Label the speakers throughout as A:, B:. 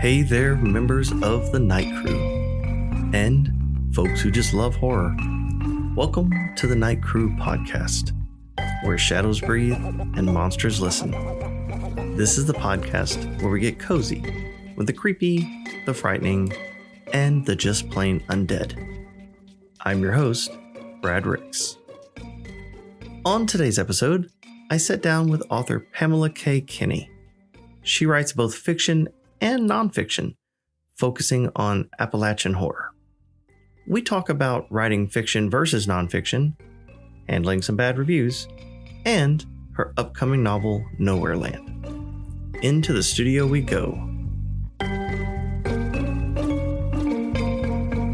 A: Hey there, members of the Night Crew, and folks who just love horror. Welcome to the Night Crew podcast, where shadows breathe and monsters listen. This is the podcast where we get cozy with the creepy, the frightening, and the just plain undead. I'm your host, Brad Ricks. On today's episode, I sat down with author Pamela K. Kinney. She writes both fiction and nonfiction, focusing on Appalachian horror. We talk about writing fiction versus nonfiction, handling some bad reviews, and her upcoming novel, Nowhere Land. Into the studio we go.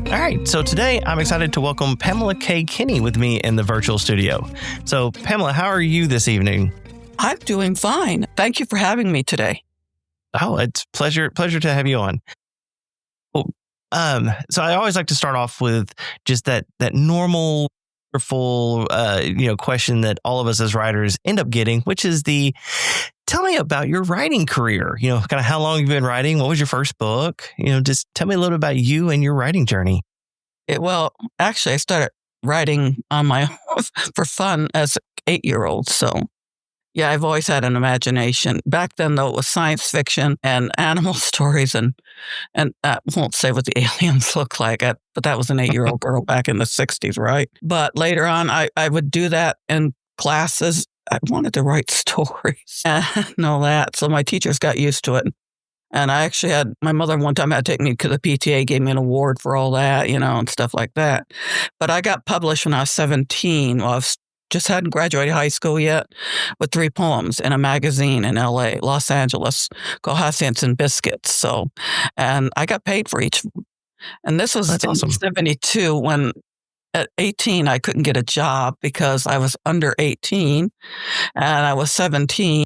A: All right, so today I'm excited to welcome Pamela K. Kinney with me in the virtual studio. So, Pamela, how are you this evening?
B: I'm doing fine. Thank you for having me today.
A: Oh, it's pleasure to have you on. Well, so I always like to start off with just that normal, wonderful, question that all of us as writers end up getting, which is tell me about your writing career. Kind of how long you've been writing. What was your first book? Just tell me a little bit about you and your writing journey.
B: Well, actually, I started writing on my own for fun as an 8-year-old. So, yeah, I've always had an imagination. Back then, though, it was science fiction and animal stories, and I won't say what the aliens look like, but that was an 8-year-old girl back in the 60s, right? But later on, I would do that in classes. I wanted to write stories and all that. So my teachers got used to it. And I actually had my mother one time had to take me to the PTA, gave me an award for all that, and stuff like that. But I got published when I was 17. Well, I just hadn't graduated high school yet, with 3 poems in a magazine in LA, Los Angeles, called Hyacinths and Biscuits. So, and I got paid for each. And this was in
A: awesome.
B: 72 when at 18, I couldn't get a job because I was under 18 and I was 17.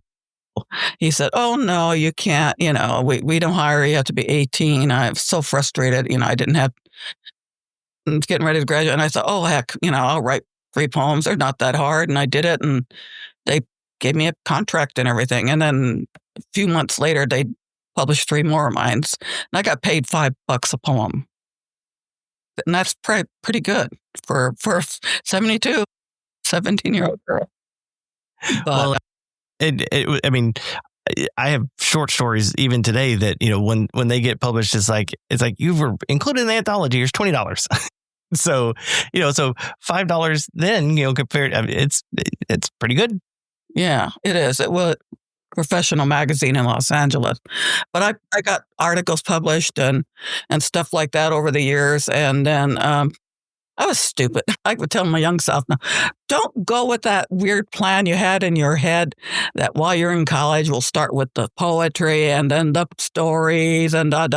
B: He said, "Oh, no, you can't. We don't hire you. You have to be 18. I was so frustrated. I didn't have getting ready to graduate. And I thought, oh, heck, I'll write 3 poems. They're not that hard. And I did it. And they gave me a contract and everything. And then a few months later, they published 3 more of mine. And I got paid $5 a poem. And that's pretty good for 17-year-old girl. But,
A: I have short stories even today that, when they get published, it's like you were included in the anthology. Here's $20. So, so $5 then, compared, it's pretty good.
B: Yeah, it is. It was a professional magazine in Los Angeles, but I got articles published and stuff like that over the years. And then, I was stupid. I would tell my young self, now, don't go with that weird plan you had in your head that while you're in college, we'll start with the poetry and then the stories and da.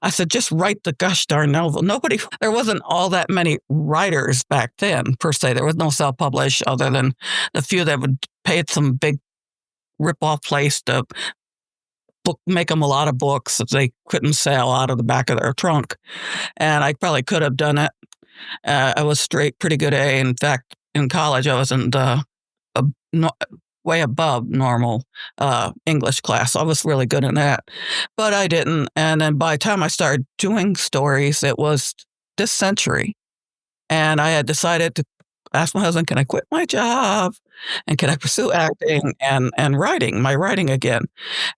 B: I said, just write the gosh darn novel. There wasn't all that many writers back then, per se. There was no self-publish other than the few that would pay some big rip-off place to make them a lot of books that they couldn't sell out of the back of their trunk. And I probably could have done it. I was pretty good A. In fact, in college, I was in the way above normal English class. I was really good in that, but I didn't. And then by the time I started doing stories, it was this century. And I had decided to ask my husband, can I quit my job? And can I pursue acting and my writing again?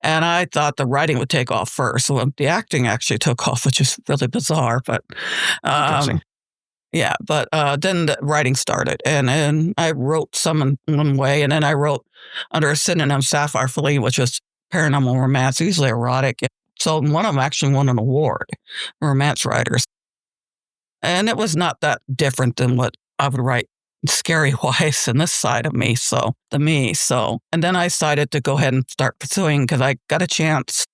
B: And I thought the writing would take off first. So the acting actually took off, which is really bizarre, but yeah, but then the writing started, and I wrote some in one way, and then I wrote under a synonym, Sapphire Feline, which was paranormal romance, usually erotic. So one of them actually won an award, romance writers. And it was not that different than what I would write scary-wise in this side of me, and then I decided to go ahead and start pursuing, because I got a chance,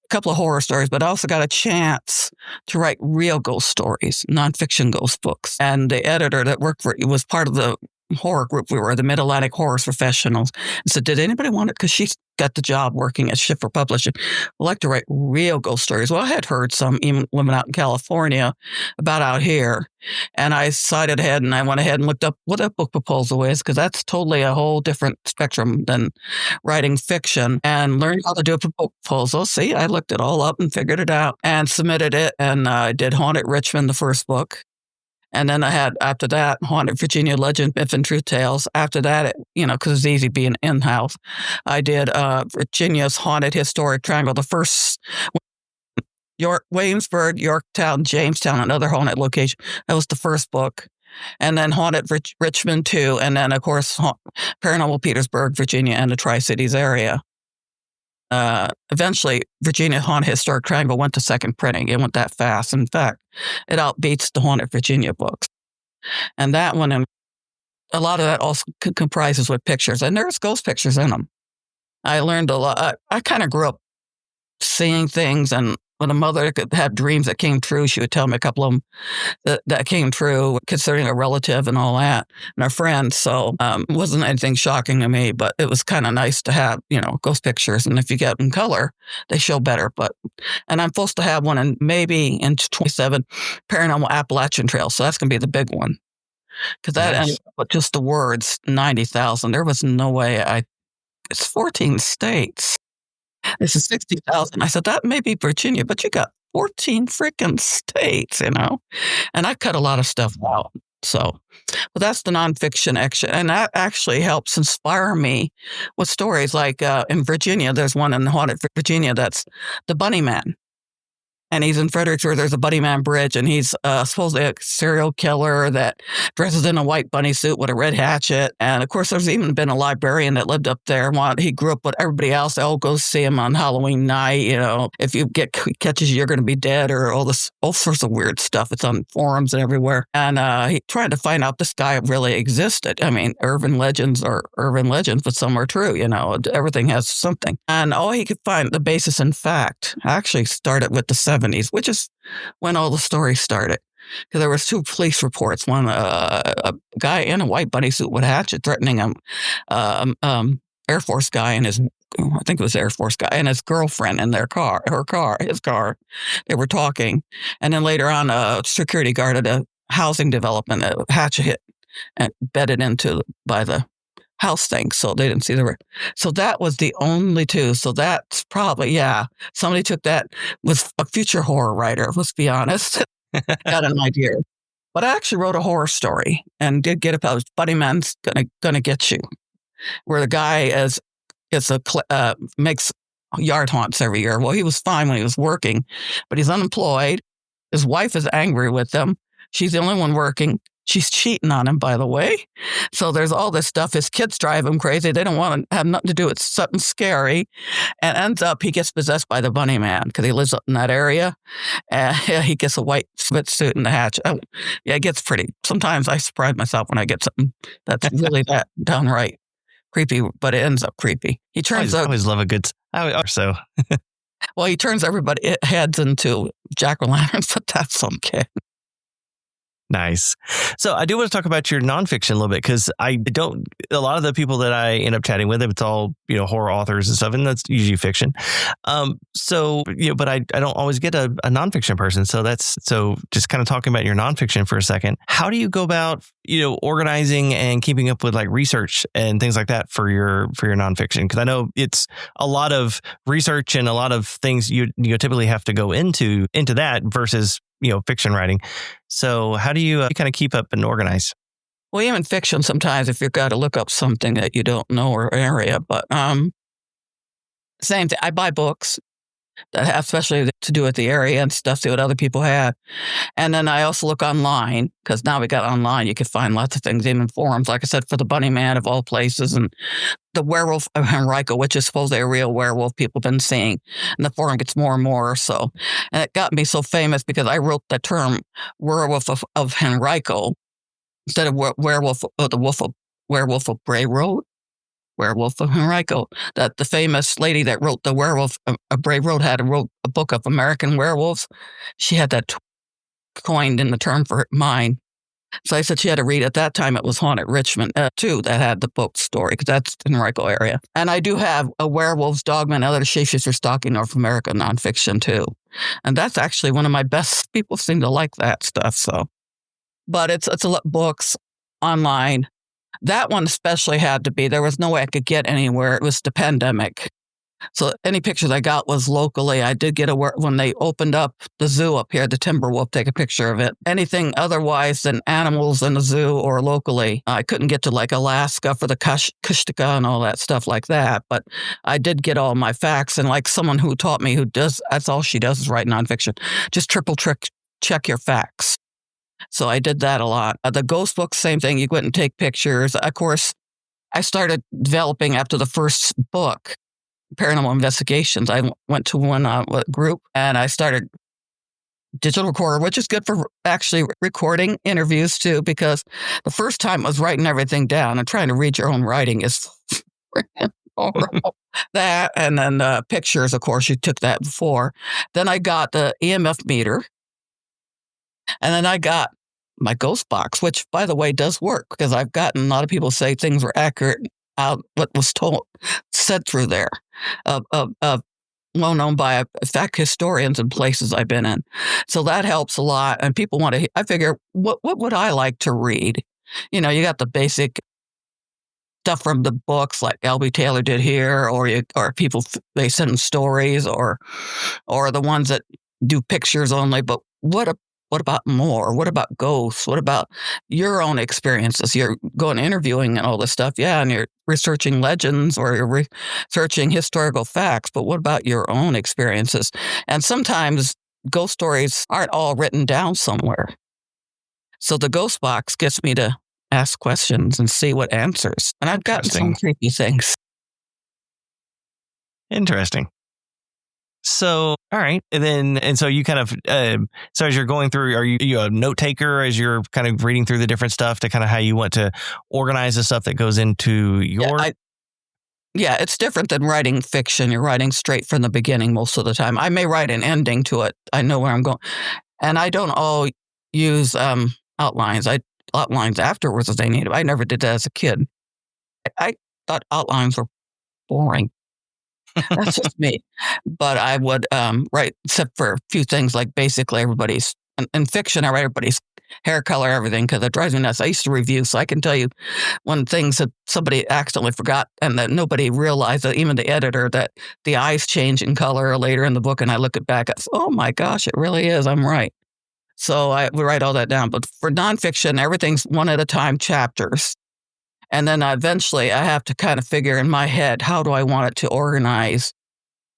B: couple of horror stories, but I also got a chance to write real ghost stories, nonfiction ghost books. And the editor that worked for it was part of the horror group. We were the Mid-Atlantic Horror Professionals. And said, did anybody want it? Because she's got the job working at Schiffer Publishing. I like to write real ghost stories. Well, I had heard some even women out in California about out here. And I decided ahead and I went ahead and looked up what a book proposal is, because that's totally a whole different spectrum than writing fiction, and learned how to do a proposal. See, I looked it all up and figured it out and submitted it. And I did Haunted Richmond, the first book. And then I had, after that, Haunted Virginia Legend, Myth and Truth Tales. After that, because it's easy being in-house, I did Virginia's Haunted Historic Triangle, the first Williamsburg, Yorktown, Jamestown, and other haunted location. That was the first book. And then Haunted Richmond, too. And then, of course, Paranormal Petersburg, Virginia, and the Tri-Cities area. Eventually, Virginia Haunted Historic Triangle went to second printing. It went that fast. In fact, it outbeats the Haunted Virginia books. And that one, and a lot of that also comprises with pictures. And there's ghost pictures in them. I learned a lot. I kind of grew up seeing things, and when a mother could have dreams that came true, she would tell me a couple of them that came true, considering a relative and all that, and a friend. So it wasn't anything shocking to me, but it was kind of nice to have, ghost pictures. And if you get them in color, they show better. And I'm supposed to have one in 27 Paranormal Appalachian Trail. So that's going to be the big one. Because that ended up with just the words 90,000. There was no way it's 14 states. This is 60,000. I said, that may be Virginia, but you got 14 freaking states, And I cut a lot of stuff out. So, but that's the nonfiction action. And that actually helps inspire me with stories like in Virginia, there's one in Haunted Virginia that's the Bunny Man. And he's in Fredericksburg. There's a Bunny Man Bridge, and he's supposedly a serial killer that dresses in a white bunny suit with a red hatchet. And of course, there's even been a librarian that lived up there. He grew up with everybody else. They all go see him on Halloween night. If you catches you, you're going to be dead, or all sorts of weird stuff. It's on forums and everywhere. And he tried to find out this guy really existed. I mean, urban legends are urban legends, but some are true. Everything has something. And all he could find, the basis in fact, actually started with the 70s, which is when all the stories started. Because there was 2 police reports. One, a guy in a white bunny suit with a hatchet threatening Air Force guy and his girlfriend in his car. They were talking. And then later on, a security guard at a housing development, a hatchet hit and bedded into by the house thing, so they didn't see so that was the only 2. So that's probably, somebody took that, was a future horror writer, let's be honest, got an idea. But I actually wrote a horror story and did get it published. Bunny Man's gonna get you, where the guy makes yard haunts every year. Well, he was fine when he was working, but he's unemployed. His wife is angry with him. She's the only one working. She's cheating on him, by the way. So there's all this stuff. His kids drive him crazy. They don't want to have nothing to do with something scary. And ends up, he gets possessed by the Bunny Man because he lives up in that area. He gets a white suit and the hatch. It gets pretty. Sometimes I surprise myself when I get something that's really that downright creepy, but it ends up creepy. He turns
A: I always love a good...
B: Well, he turns everybody heads into jack-o'-lanterns, but that's okay.
A: Nice. So I do want to talk about your nonfiction a little bit, because a lot of the people that I end up chatting with, it's all, horror authors and stuff, and that's usually fiction. But I don't always get a nonfiction person. So just kind of talking about your nonfiction for a second. How do you go about, organizing and keeping up with like research and things like that for your nonfiction? Because I know it's a lot of research and a lot of things you typically have to go into that versus fiction writing. So how do you kind of keep up and organize?
B: Well, even fiction, sometimes if you've got to look up something that you don't know or area, but same thing. I buy books that have especially to do with the area and stuff, see what other people have. And then I also look online, because now we got online, you can find lots of things, even forums, like I said, for the Bunny Man of all places, and the Werewolf of Henrico, which is supposedly a real werewolf people have been seeing. And the forum gets more and more. So, and it got me so famous because I wrote the term Werewolf of Henrico instead of Werewolf of Bray Road. Werewolf of Henrico. That the famous lady that wrote the Werewolf of Bray Road wrote a book of American werewolves. She had that coined in the term for mine. So I said she had to read. At that time, it was Haunted Richmond, too, that had the book story, because that's in the Henrico area. And I do have a Werewolves, Dogmen, other Shapeshifters stalking North America nonfiction, too. And that's actually one of my best. People seem to like that stuff. So, but it's books online. That one especially had to be. There was no way I could get anywhere. It was the pandemic. So any pictures I got was locally. I did get when they opened up the zoo up here, the Timberwolf, take a picture of it. Anything otherwise than animals in the zoo or locally, I couldn't get to like Alaska for the Kushtaka and all that stuff like that. But I did get all my facts, and like someone who taught me that's all she does is write nonfiction. Just check your facts. So I did that a lot. The ghost books, same thing. You go out and take pictures. Of course, I started developing after the first book, Paranormal Investigations. I went to one group and I started digital recorder, which is good for actually recording interviews too, because the first time I was writing everything down, and trying to read your own writing is horrible. That, and then pictures, of course, you took that before. Then I got the EMF meter, and then I got my ghost box, which, by the way, does work, because I've gotten a lot of people say things were accurate out what was said through there, well known by fact historians and places I've been in. So that helps a lot. And people want to. I figure, what would I like to read? You know, you got the basic stuff from the books, like L.B. Taylor did here, or people they send stories, or the ones that do pictures only. But what about more? What about ghosts? What about your own experiences? You're going interviewing and all this stuff, yeah, and you're researching legends or you're researching historical facts, but what about your own experiences? And sometimes ghost stories aren't all written down somewhere. So the ghost box gets me to ask questions and see what answers. And I've gotten some creepy things.
C: Interesting. So, all right. And so you kind of, so as you're going through, are you a note taker as you're kind of reading through the different stuff to kind of how you want to organize the stuff that goes into your...
B: Yeah, it's different than writing fiction. You're writing straight from the beginning most of the time. I may write an ending to it. I know where I'm going. And I don't all use outlines. Outlines afterwards as they need. I never did that as a kid. I thought outlines were boring. That's just me. But I would write, except for a few things, like basically everybody's, in fiction, I write everybody's hair color, everything, because it drives me nuts. I used to review, so I can tell you when things that somebody accidentally forgot and that nobody realized, that even the editor, that the eyes change in color later in the book, and I look it back, I say, oh my gosh, it really is. I'm right. So I would write all that down. But for nonfiction, everything's one at a time, chapters. And then eventually I have to kind of figure in my head, how do I want it to organize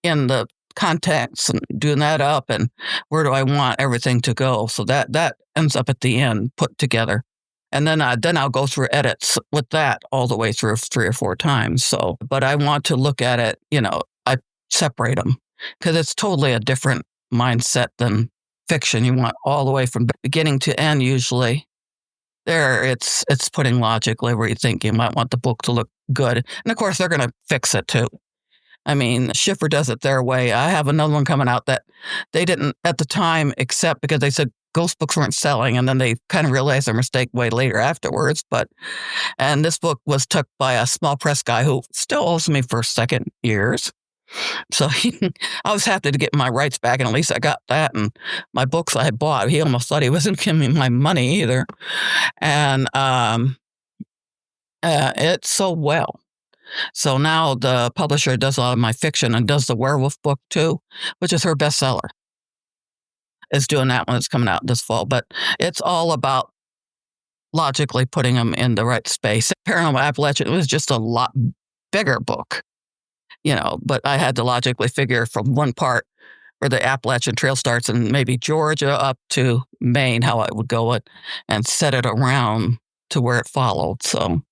B: in the contents, and doing that up, and where do I want everything to go? So that ends up at the end, put together. And then I'll go through edits with that all the way through 3 or 4 times. So, but I want to look at it, I separate them, because it's totally a different mindset than fiction. You want all the way from beginning to end usually. There, it's putting logically where you think you might want the book to look good. And of course, they're going to fix it too. I mean, Schiffer does it their way. I have another one coming out that they didn't at the time accept, because they said ghost books weren't selling, and then they kind of realized their mistake way later afterwards. And this book was took by a small press guy who still owes me for second years. So I was happy to get my rights back, and at least I got that. And my books I had bought, he almost thought he wasn't giving me my money either. And it sold well. So now the publisher does a lot of my fiction and does the werewolf book too, which is her bestseller. Is doing that one that's coming out this fall. But it's all about logically putting them in the right space. Paranormal Appalachian, it was just a lot bigger book. But I had to logically figure from one part where the Appalachian Trail starts in maybe Georgia up to Maine, how I would go it, and set it around to where it followed. So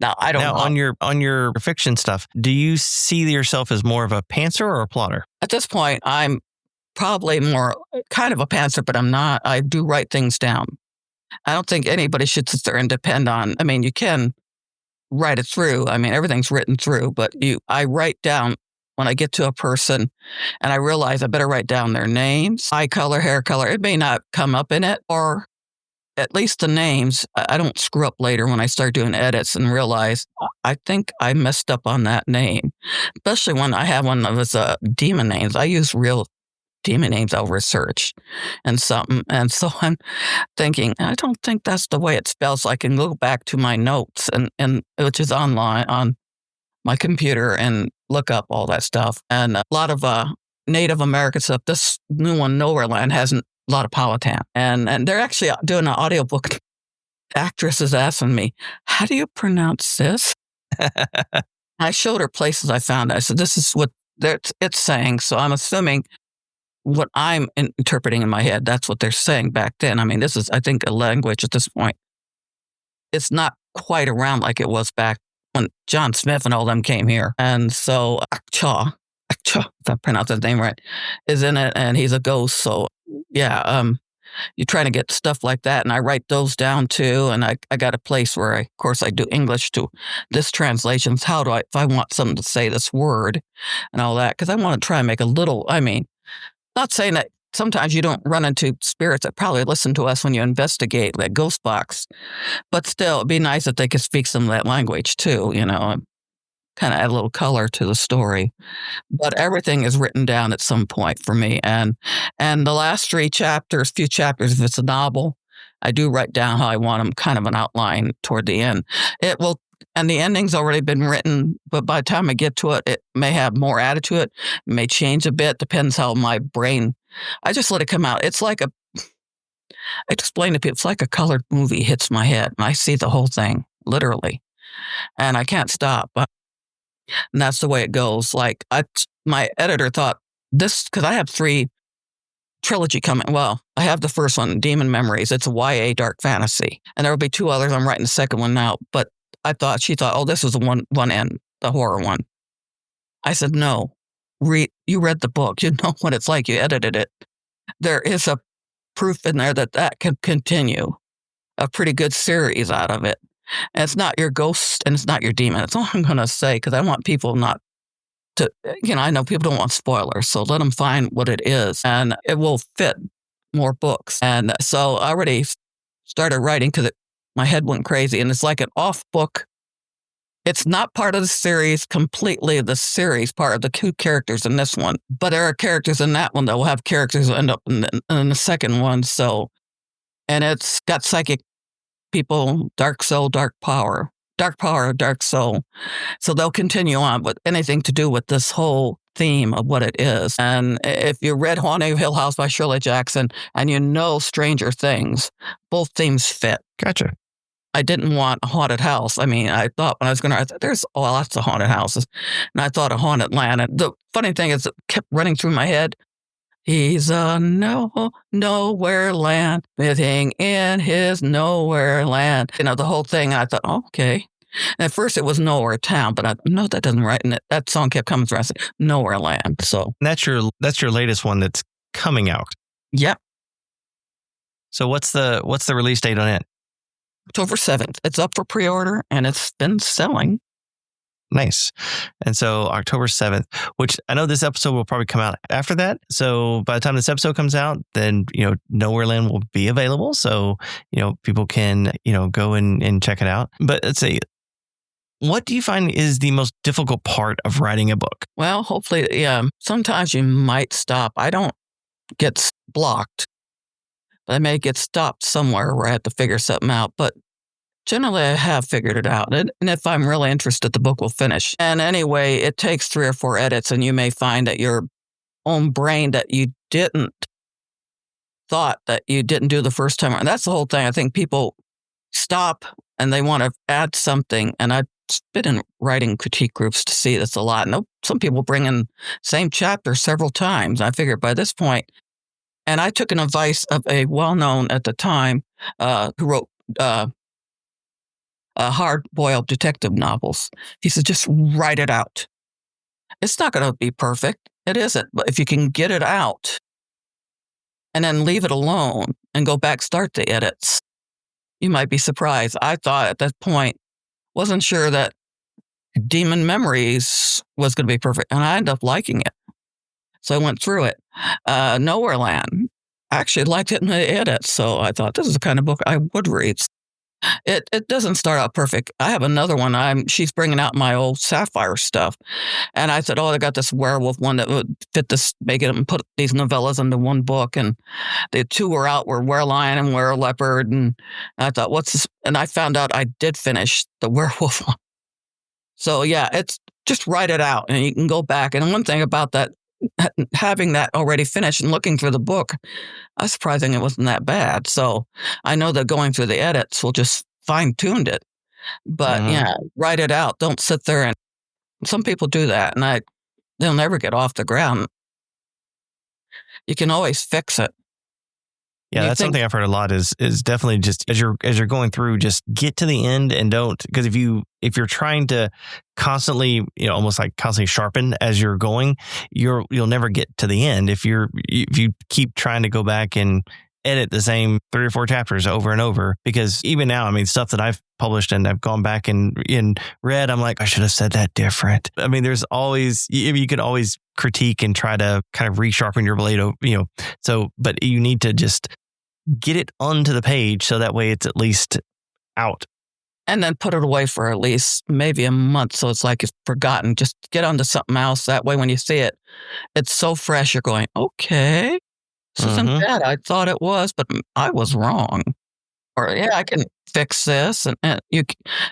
B: now I don't know.
C: On your fiction stuff, do you see yourself as more of a pantser or a plotter?
B: At this point, I'm probably more kind of a pantser, but I'm not. I do write things down. I don't think anybody should sit there and depend on, I mean, you can write it through. I mean, everything's written through, but I write down when I get to a person, and I realize I better write down their names, eye color, hair color. It may not come up in it, or at least the names, I don't screw up later when I start doing edits and realize I think I messed up on that name, especially when I have one that was demon names. I use real demon names I'll research and something. And so I'm thinking, I don't think that's the way it spells. So I can go back to my notes and which is online on my computer and look up all that stuff. And a lot of Native American stuff. This new one, Nowhere Land, has a lot of Powhatan. And they're actually doing an audiobook. Actress is asking me, how do you pronounce this? I showed her places I found. I said, this is what it's saying. So I'm assuming what I'm interpreting in my head, that's what they're saying back then. I mean, this is, I think, a language at this point. It's not quite around like it was back when John Smith and all them came here. And so Akcha, if I pronounce his name right, is in it, and he's a ghost. So yeah, you're trying to get stuff like that, and I write those down too. And I got a place where of course I do English to this translations. How do if I want something to say this word and all that, because I want to try and make a little, I mean, not saying that sometimes you don't run into spirits that probably listen to us when you investigate, like Ghost Box, but still it'd be nice if they could speak some of that language too, and kind of add a little color to the story. But everything is written down at some point for me. And the last few chapters, if it's a novel, I do write down how I want them, kind of an outline toward the end. It will, and the ending's already been written, but by the time I get to it, it may have more added to it, may change a bit, depends how my brain, I just let it come out. It's like I explain to people, it's like a colored movie hits my head, and I see the whole thing, literally, and I can't stop. And that's the way it goes. Like my editor thought this, because I have 3 trilogy coming. Well, I have the first one, Demon Memories. It's a YA dark fantasy. And there will be 2 others. I'm writing the second one now. But she thought, oh, this was the one end, the horror one. I said, no, you read the book. You know what it's like. You edited it. There is a proof in there that can continue a pretty good series out of it. And it's not your ghost and it's not your demon. That's all I'm going to say, because I want people not to, I know people don't want spoilers, so let them find what it is, and it will fit more books. And so I already started writing because my head went crazy, and it's like an off book. It's not part of the series, completely the series, part of the 2 characters in this one. But there are characters in that one that will have characters that end up in the second one. So, and it's got psychic people, dark soul, dark power, dark soul. So they'll continue on with anything to do with this whole theme of what it is. And if you read Haunting of Hill House by Shirley Jackson and Stranger Things, both themes fit.
C: Gotcha.
B: I didn't want a haunted house. I mean, I thought when I was going to, there's lots of haunted houses. And I thought a haunted land. And the funny thing is, it kept running through my head. He's a nowhere land, living in his nowhere land. The whole thing. And I thought, okay. And at first it was Nowhere Town, but no, that doesn't right. And that song kept coming through. I said, Nowhere Land. So
C: that's your latest one that's coming out.
B: Yep.
C: So what's the release date on it?
B: October 7th. It's up for pre-order and it's been selling.
C: Nice. And so October 7th, which I know this episode will probably come out after that. So by the time this episode comes out, then, Nowhere Land will be available. So, people can, go and check it out. But let's see, what do you find is the most difficult part of writing a book?
B: Well, hopefully, sometimes you might stop. I don't get blocked, but I may get stopped somewhere where I have to figure something out. But generally, I have figured it out. And if I'm really interested, the book will finish. And anyway, it takes 3 or 4 edits, and you may find that your own brain that you thought that you didn't do the first time. And that's the whole thing. I think people stop and they want to add something. And I've been in writing critique groups to see this a lot. And some people bring in same chapter several times. I figured by this point, and I took an advice of a well-known at the time who wrote hard-boiled detective novels. He said, just write it out. It's not going to be perfect. It isn't. But if you can get it out and then leave it alone and go back, start the edits, you might be surprised. I thought at that point, wasn't sure that Demon Memories was going to be perfect. And I ended up liking it. So I went through it. Nowhere Land. actually liked it in the edit. So I thought this is the kind of book I would read. It doesn't start out perfect. I have another one. She's bringing out my old Sapphire stuff, and I said, "Oh, I got this werewolf one that would fit this. Make it and put these novellas into one book." And the two were out were Werelion and Wereleopard, and I thought, "What's this?" And I found out I did finish the werewolf one. So yeah, it's just write it out, and you can go back. And one thing about that, having that already finished and looking through the book, I was surprising it wasn't that bad. So I know that going through the edits will just fine-tuned it. But yeah, write it out. Don't sit there and some people do that, and they'll never get off the ground. You can always fix it.
C: Yeah, that's something I've heard a lot is definitely just as you're going through, just get to the end and don't, because if you're trying to constantly, almost like constantly sharpen as you're going, you'll never get to the end if you keep trying to go back and edit the same 3 or 4 chapters over and over. Because even now, I mean, stuff that I've published and I've gone back and read, I'm like, I should have said that different. I mean, there's always, you can always critique and try to kind of resharpen your blade, so, but you need to just get it onto the page so that way it's at least out.
B: And then put it away for at least maybe a month. So it's like it's forgotten. Just get onto something else. That way, when you see it, it's so fresh. You're going, okay, this isn't bad. I thought it was, but I was wrong. Or yeah, I can fix this, and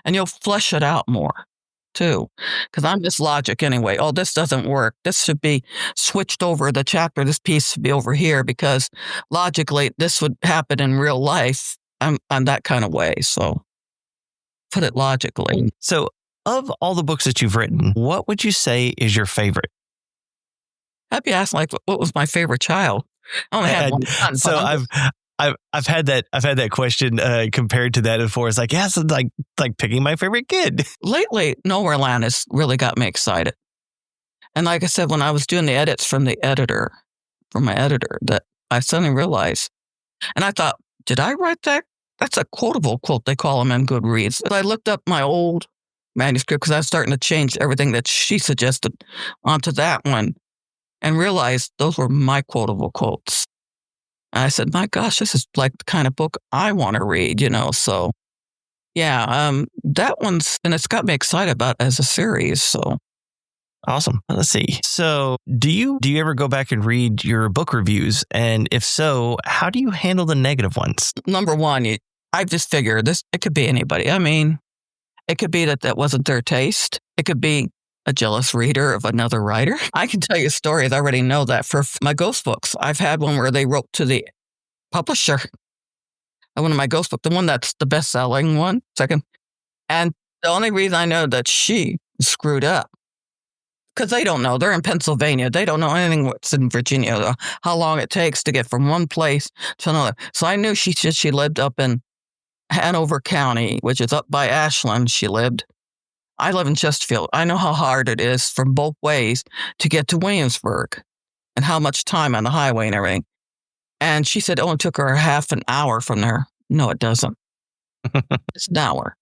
B: you'll flesh it out more too. Because I'm just logic anyway. Oh, this doesn't work. This should be switched over the chapter. This piece should be over here because logically this would happen in real life. I'm that kind of way. So put it logically.
C: So of all the books that you've written, what would you say is your favorite?
B: I'd be asking like, what was my favorite child? I only had one son.
C: So I've had that question compared to that before. It's like, yes, it's like picking my favorite kid.
B: Lately, Nowhere Land has really got me excited. And like I said, when I was doing the edits from my editor, that I suddenly realized, and I thought, did I write that? That's a quotable quote, they call them in Goodreads. I looked up my old manuscript because I was starting to change everything that she suggested onto that one and realized those were my quotable quotes. I said, my gosh, this is like the kind of book I want to read, so yeah, that one's, and it's got me excited about as a series. So
C: awesome. Let's see. So do you ever go back and read your book reviews? And if so, how do you handle the negative ones?
B: Number one, I just figure it could be anybody. I mean, it could be that wasn't their taste. It could be a jealous reader of another writer. I can tell you stories. I already know that for my ghost books. I've had one where they wrote to the publisher. One of my ghost books, the one that's the best-selling one, second. And the only reason I know that she screwed up, because they don't know. They're in Pennsylvania. They don't know anything what's in Virginia, how long it takes to get from one place to another. So I knew she lived up in Hanover County, which is up by Ashland. She lived. I live in Chesterfield. I know how hard it is from both ways to get to Williamsburg and how much time on the highway and everything. And she said it only took her half an hour from there. No, it doesn't. It's an hour.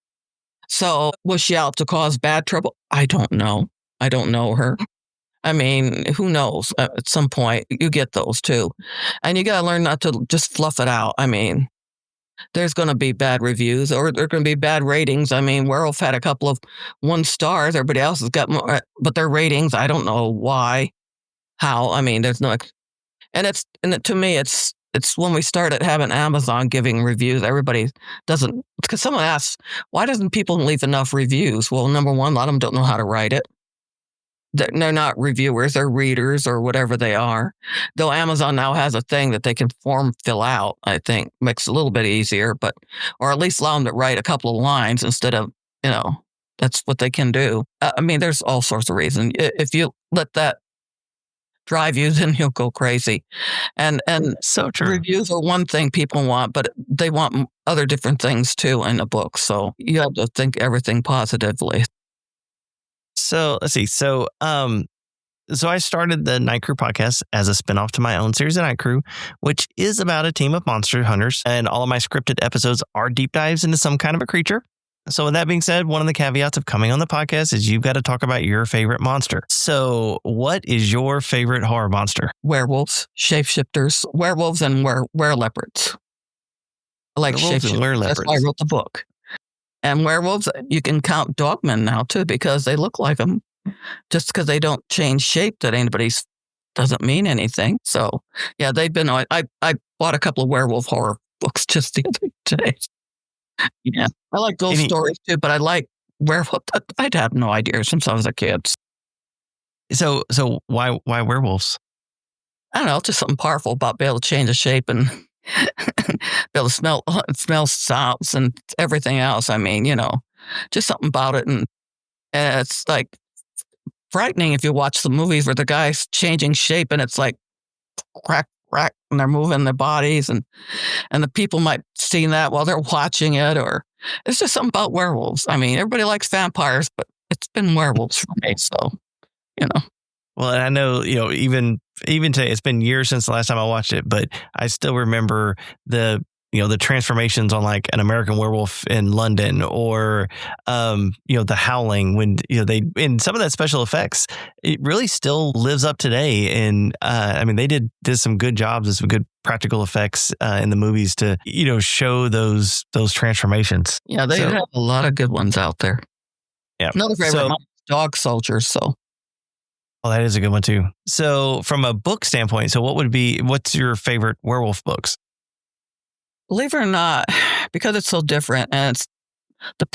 B: So was she out to cause bad trouble? I don't know. I don't know her. I mean, who knows? At some point, you get those too. And you got to learn not to just fluff it out. I mean, there's going to be bad reviews or there are going to be bad ratings. I mean, Werewolf had a couple of 1 stars. Everybody else has got more, but their ratings, I don't know why, how. I mean, there's no, to me, it's when we started having Amazon giving reviews, everybody doesn't, because someone asks, why doesn't people leave enough reviews? Well, number one, a lot of them don't know how to write it. They're not reviewers, they're readers or whatever they are. Though Amazon now has a thing that they can fill out, I think, makes it a little bit easier, or at least allow them to write a couple of lines instead of, that's what they can do. I mean, there's all sorts of reasons. If you let that drive you, then you'll go crazy. And
C: so true.
B: Reviews are one thing people want, but they want other different things too in a book. So you have to think everything positively.
C: So let's see. So I started the Night Crew podcast as a spinoff to my own series, The Night Crew, which is about a team of monster hunters. And all of my scripted episodes are deep dives into some kind of a creature. So with that being said, one of the caveats of coming on the podcast is you've got to talk about your favorite monster. So what is your favorite horror monster?
B: Werewolves, shapeshifters, werewolves, and wereleopards. I like
C: Werewolves and
B: shapeshifters. That's why I
C: wereleopards.
B: wrote the book. And werewolves, you can count dogmen now too, because they look like them. Just because they don't change shape, that anybody's doesn't mean anything. So yeah, they've been. I bought a couple of werewolf horror books just the other day. Yeah, I like ghost stories too, but I like werewolf. I'd have no idea since I was a kid.
C: So why werewolves?
B: I don't know, just something powerful about being able to change the shape and be able to smell sounds and everything else. I mean, just something about it, and it's like frightening if you watch the movies where the guy's changing shape and it's like crack, and they're moving their bodies, and the people might see that while they're watching it, or it's just something about werewolves. I mean, everybody likes vampires, but it's been werewolves for me, so.
C: Well, and I know, even today, it's been years since the last time I watched it, but I still remember the transformations on like An American Werewolf in London, or, the Howling, when, in some of that special effects, it really still lives up today. And, they did some good jobs and some good practical effects in the movies to, show those transformations.
B: Yeah, they have a lot of good ones out there.
C: Yeah.
B: Another favorite, Dog Soldiers, so.
C: Well, that is a good one too. So from a book standpoint, so what's your favorite werewolf books?
B: Believe it or not, because it's so different, and it's the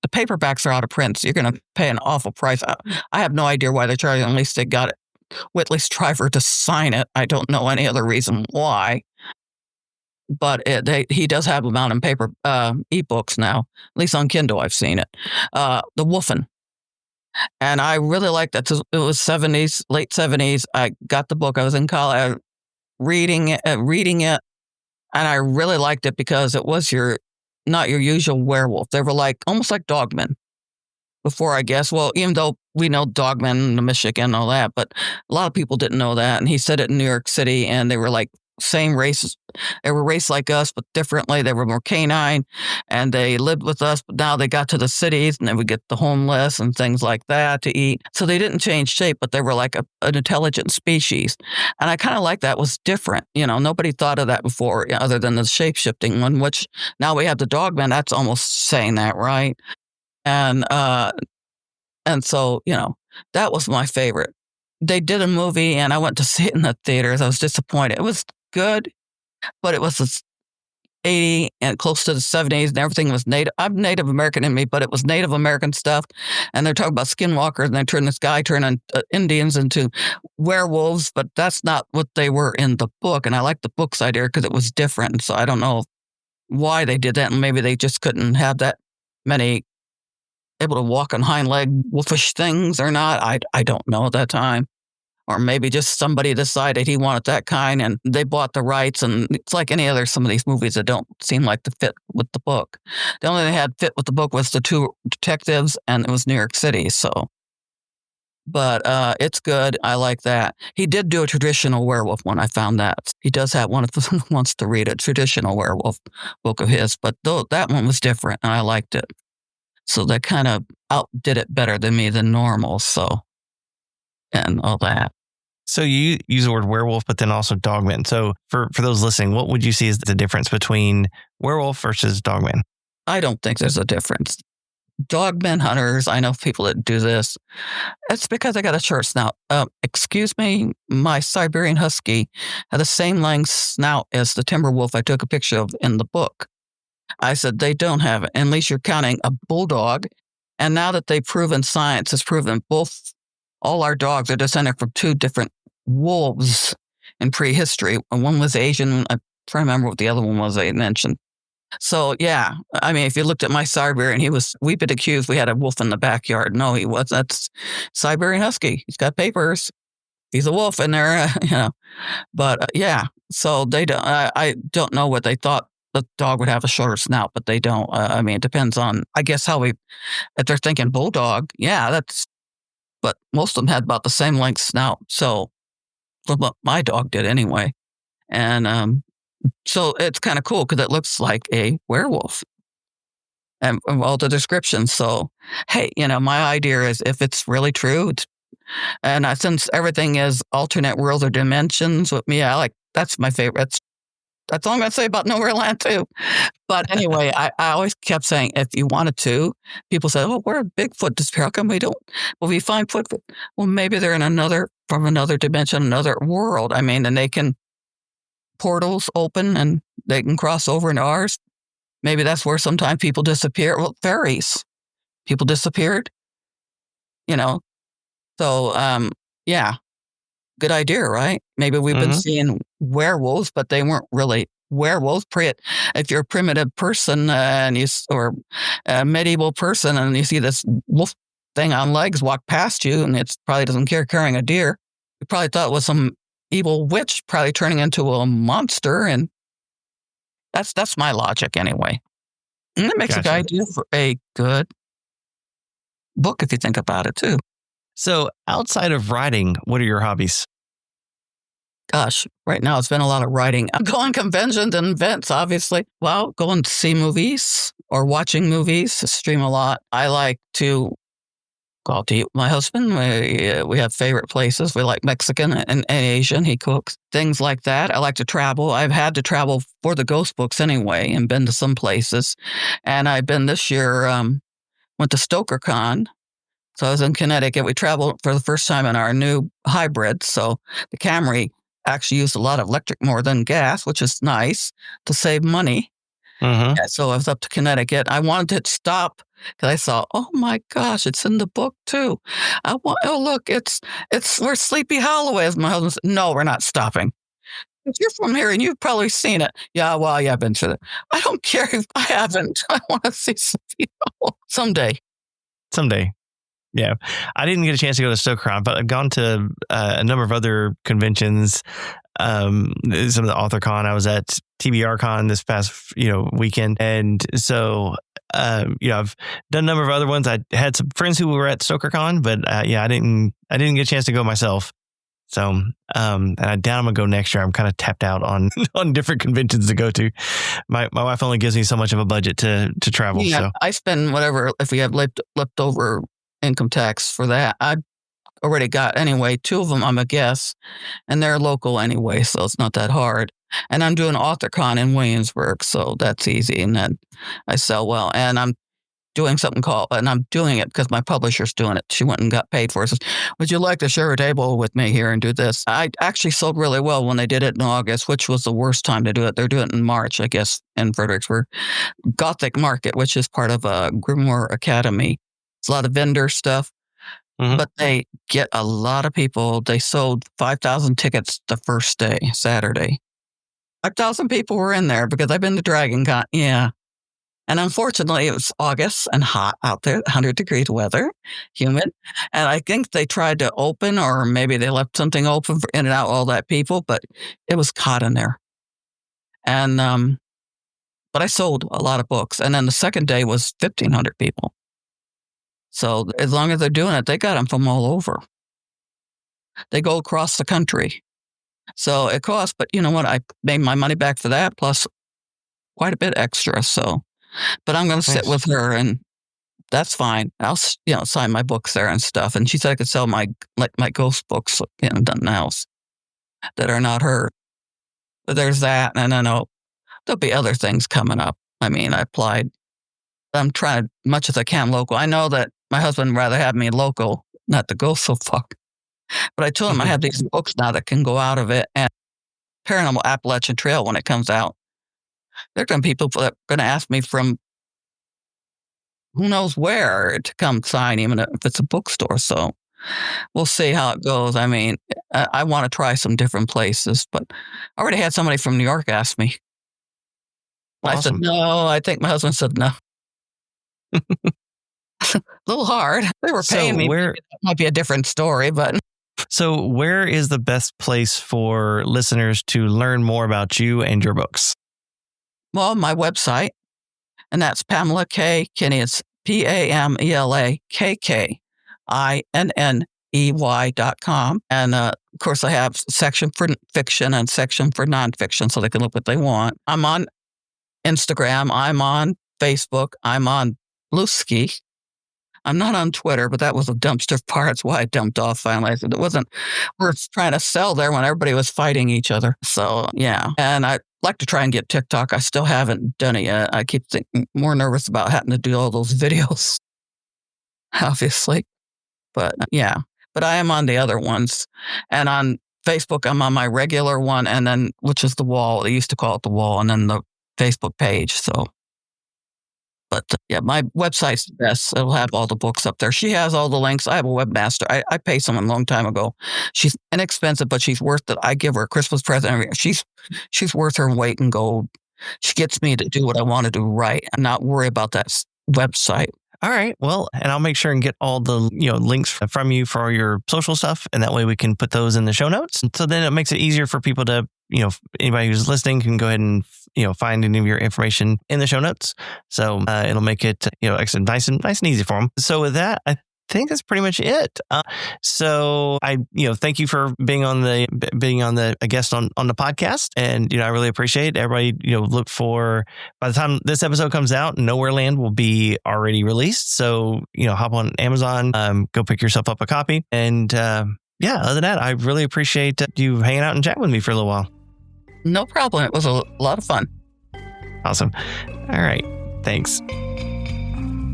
B: paperbacks are out of print, so you're going to pay an awful price. I have no idea why they're charging. At least they got it. Whitley Strieber to sign it. I don't know any other reason why. But he does have them out in paper ebooks now. At least on Kindle, I've seen it. The Wolfen. And I really liked that. It was '70s, late '70s. I got the book. I was in college reading it, and I really liked it because it was not your usual werewolf. They were almost like dogmen before, I guess. Well, even though we know dogmen in Michigan and all that, but a lot of people didn't know that. And he said it in New York City, and they were like same race. They were race like us, but differently. They were more canine, and they lived with us. But now they got to the cities, and then we get the homeless and things like that to eat. So they didn't change shape, but they were like an intelligent species. And I kind of like that. Was different. Nobody thought of that before, other than the shape-shifting one, which now we have the dogman. That's almost saying that, right? And so, that was my favorite. They did a movie, and I went to see it in the theaters. I was disappointed. It was good, but it was the 80s and close to the 70s, and everything was Native. I'm Native American in me, but it was Native American stuff. And they're talking about skinwalkers, and they turn Indians into werewolves, but that's not what they were in the book. And I like the book's idea because it was different. So I don't know why they did that, and maybe they just couldn't have that many able to walk on hind leg wolfish things or not. I don't know at that time. Or maybe just somebody decided he wanted that kind and they bought the rights. And it's like some of these movies that don't seem like to fit with the book. The only thing that had fit with the book was the two detectives, and it was New York City. So, but it's good. I like that. He did do a traditional werewolf one. I found that. He does have one of the wants to read a traditional werewolf book of his, but that one was different and I liked it. So they kind of outdid it better than me than normal. So, and all that.
C: So you use the word werewolf, but then also dogman. So for those listening, what would you see as the difference between werewolf versus dogman?
B: I don't think there's a difference. Dogmen hunters, I know people that do this. It's because I got a short snout. Excuse me, my Siberian Husky had the same length snout as the timber wolf I took a picture of in the book. I said, they don't have it, unless you're counting a bulldog. And now that science has proven all our dogs are descended from two different wolves in prehistory. One was Asian. I'm trying to remember what the other one was they mentioned. So, yeah, if you looked at my Siberian, we've been accused we had a wolf in the backyard. No, he was. That's Siberian Husky. He's got papers. He's a wolf in there, But, yeah, so they don't, I don't know what they thought the dog would have a shorter snout, but they don't. It depends on, I guess, if they're thinking bulldog, yeah, but most of them had about the same length snout. So, what my dog did anyway. And so it's kind of cool because it looks like a werewolf. and all the descriptions. So, hey, my idea is if it's really true, since everything is alternate worlds or dimensions with me, that's my favorite. That's all I'm going to say about Nowhere Land too. But anyway, I always kept saying, if you wanted to, people said, oh, where did Bigfoot disappear? How come we don't? Well, we find Footfoot. Well, maybe they're from another dimension, another world. And they can, portals open and they can cross over into ours. Maybe that's where sometimes people disappear. Well, fairies, people disappeared, So, yeah. Good idea, right? Maybe we've been seeing werewolves, but they weren't really werewolves. If you're a primitive person or a medieval person and you see this wolf thing on legs walk past you and it probably doesn't care carrying a deer, you probably thought it was some evil witch probably turning into a monster. And that's my logic anyway. And it makes a good idea for a good book if you think about it too.
C: So outside of writing, what are your hobbies?
B: Gosh, right now it's been a lot of writing. I'm going conventions and events, obviously. Well, going to see movies or watching movies, stream a lot. I like to go out to eat with my husband. We have favorite places. We like Mexican and Asian. He cooks, things like that. I like to travel. I've had to travel for the ghost books anyway and been to some places. And I've been this year, went to StokerCon. So I was in Connecticut. We traveled for the first time in our new hybrid. So the Camry actually used a lot of electric more than gas, which is nice to save money. Yeah, so I was up to Connecticut. I wanted to stop because I saw, oh my gosh, it's in the book too. Look, it's where Sleepy Hollow is. My husband said, no, we're not stopping. If you're from here and you've probably seen it. Yeah, well, I've been to it. I don't care if I haven't. I want to see Sleepy Hollow someday.
C: Yeah, I didn't get a chance to go to StokerCon, but I've gone to a number of other conventions. Some of the AuthorCon. I was at TBRCon this past weekend, and so I've done a number of other ones. I had some friends who were at StokerCon, but I didn't get a chance to go myself. So and I doubt I'm gonna go next year. I'm kind of tapped out on different conventions to go to. My wife only gives me so much of a budget to travel.
B: Yeah,
C: so
B: I spend whatever if we have leftover income tax for that. I already got anyway. 2 of them I'm a guest, and they're local anyway, so it's not that hard. And I'm doing AuthorCon in Williamsburg, so that's easy. And then I sell well. And I'm doing and I'm doing it because my publisher's doing it. She went and got paid for it. Says, would you like to share a table with me here and do this? I actually sold really well when they did it in August, which was the worst time to do it. They're doing it in March, I guess, in Fredericksburg. Gothic Market, which is part of Grimoire Academy. It's a lot of vendor stuff, but they get a lot of people. They sold 5,000 tickets the first day, Saturday. 5,000 people were in there because I've been to Dragon Con. Yeah. And unfortunately, it was August and hot out there, 100-degree weather, humid. And I think they tried to open, or maybe they left something open for in and out all that people, but it was hot in there. And but I sold a lot of books. And then the second day was 1,500 people. So as long as they're doing it, they got them from all over. They go across the country. So it costs, but you know what? I made my money back for that, plus quite a bit extra. So, but I'm going to sit with her, and that's fine. I'll sign my books there and stuff. And she said I could sell my ghost books, done in the house that are not her. But there's that, and I know there'll be other things coming up. I applied. I'm trying as much as I can local. I know that my husband would rather have me local, not to go so far. But I told him I have these books now that can go out of it. And Paranormal Appalachian Trail, when it comes out, there are going to be people that are going to ask me from who knows where to come sign, even if it's a bookstore. So we'll see how it goes. I want to try some different places, but I already had somebody from New York ask me. Awesome. I said, no. I think my husband said no. A little hard. They were paying me. It might be a different story, but.
C: So where is the best place for listeners to learn more about you and your books?
B: Well, my website, and that's Pamela K. Kinney. It's PamelaKinney.com. And of course, I have a section for fiction and section for nonfiction, so they can look what they want. I'm on Instagram. I'm on Facebook. I'm on Lusky. I'm not on Twitter, but that was a dumpster fire. That's why I dumped off finally. I said it wasn't worth trying to sell there when everybody was fighting each other. So, yeah. And I'd like to try and get TikTok. I still haven't done it yet. I keep thinking more nervous about having to do all those videos, obviously. But yeah, but I am on the other ones. And on Facebook, I'm on my regular one, and then, which is the wall. They used to call it the wall, and then the Facebook page. So, but yeah, my website's the best. It'll have all the books up there. She has all the links. I have a webmaster. I paid someone a long time ago. She's inexpensive, but she's worth it. I give her a Christmas present. She's worth her weight in gold. She gets me to do what I want to do right and not worry about that website.
C: All right. Well, and I'll make sure and get all the links from you for all your social stuff, and that way we can put those in the show notes. And so then it makes it easier for people to anybody who's listening can go ahead and find any of your information in the show notes. So it'll make it nice and easy for them. So with that, I think that's pretty much it. So I thank you for being on the a guest on the podcast, and I really appreciate it. Everybody look for, by the time this episode comes out, Nowhere Land will be already released. So hop on Amazon, go pick yourself up a copy, and other than that, I really appreciate you hanging out and chatting with me for a little while.
B: No problem. It was a lot of fun.
C: Awesome. All right. Thanks.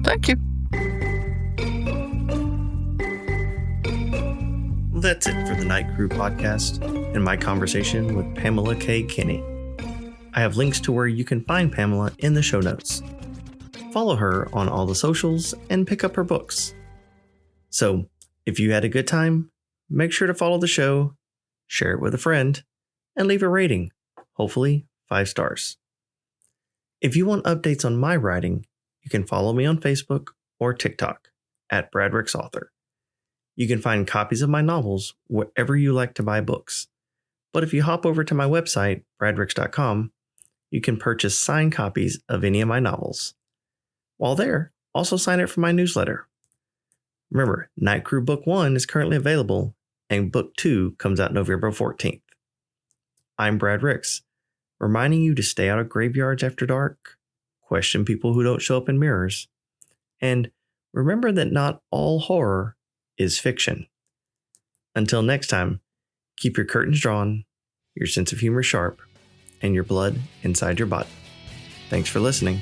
B: Thank you.
A: That's it for the Night Crew podcast and my conversation with Pamela K. Kinney. I have links to where you can find Pamela in the show notes. Follow her on all the socials and pick up her books. So, if you had a good time, make sure to follow the show, share it with a friend, and leave a rating, hopefully 5 stars. If you want updates on my writing, you can follow me on Facebook or TikTok at BradRicksAuthor. You can find copies of my novels wherever you like to buy books. But if you hop over to my website, bradricks.com, you can purchase signed copies of any of my novels. While there, also sign up for my newsletter. Remember, Night Crew Book 1 is currently available, and Book 2 comes out November 14th. I'm Brad Ricks, reminding you to stay out of graveyards after dark, question people who don't show up in mirrors, and remember that not all horror is fiction. Until next time, keep your curtains drawn, your sense of humor sharp, and your blood inside your body. Thanks for listening.